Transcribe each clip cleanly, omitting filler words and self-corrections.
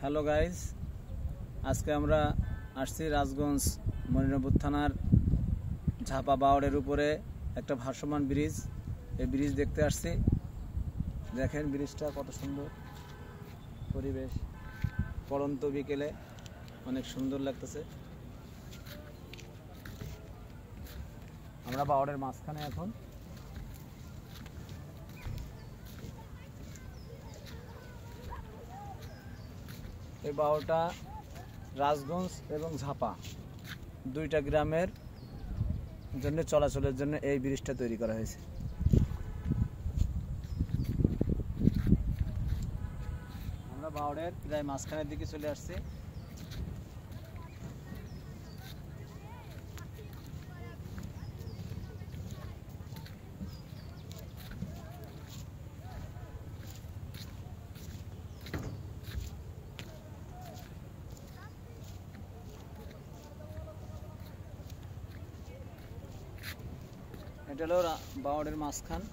Hello guys, আজকে আমরা আসছি রাজগঞ্জ মনিরামপুর থানার ঝাপা বাওড়ের উপরে একটা ভাসমান ব্রিজ। এই ব্রিজ দেখতে আসছি। দেখেন ব্রিজটা কত সুন্দর, পরিবেশ পড়ন্ত বিকেলে অনেক সুন্দর লাগতেছে। আমরা বাওড়ের মাঝখানে এখন। এই বাওড়টা রাজগঞ্জ এবং ঝাপা দুইটা গ্রামের জন্য চলাচলের জন্য এই ব্রিজটা তৈরি করা হয়েছে। আমরা বাওড়ের প্রায় মাঝখানের দিকে চলে আসছি। এটা হলো বাওড়ের মাঝখানে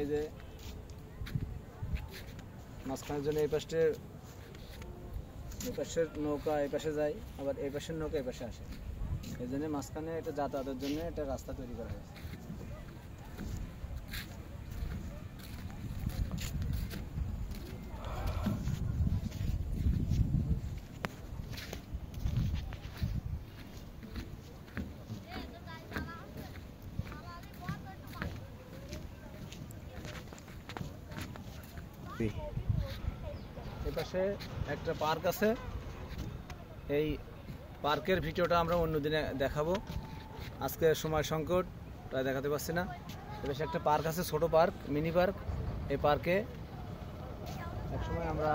এই যে মাঝখানের জন্য এই পাশের নৌকা এই পাশে যায়, আবার এই পাশের নৌকা এই পাশে আসে। এই জন্য মাঝখানে এটা যাতায়াতের জন্য একটা রাস্তা তৈরি করা হয়েছে। এই পাশে একটা পার্ক আছে। এই পার্কের ভিডিওটা আমরা অন্যদিনে দেখাবো, আজকে সময় সংকট তাই দেখাতে পারছি না। এই পাশে একটা পার্ক আছে, ছোট পার্ক, মিনি পার্ক। এই পার্কে একসময় আমরা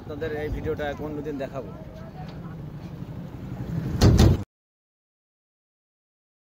আপনাদের এই ভিডিওটা অন্যদিন দেখাবো।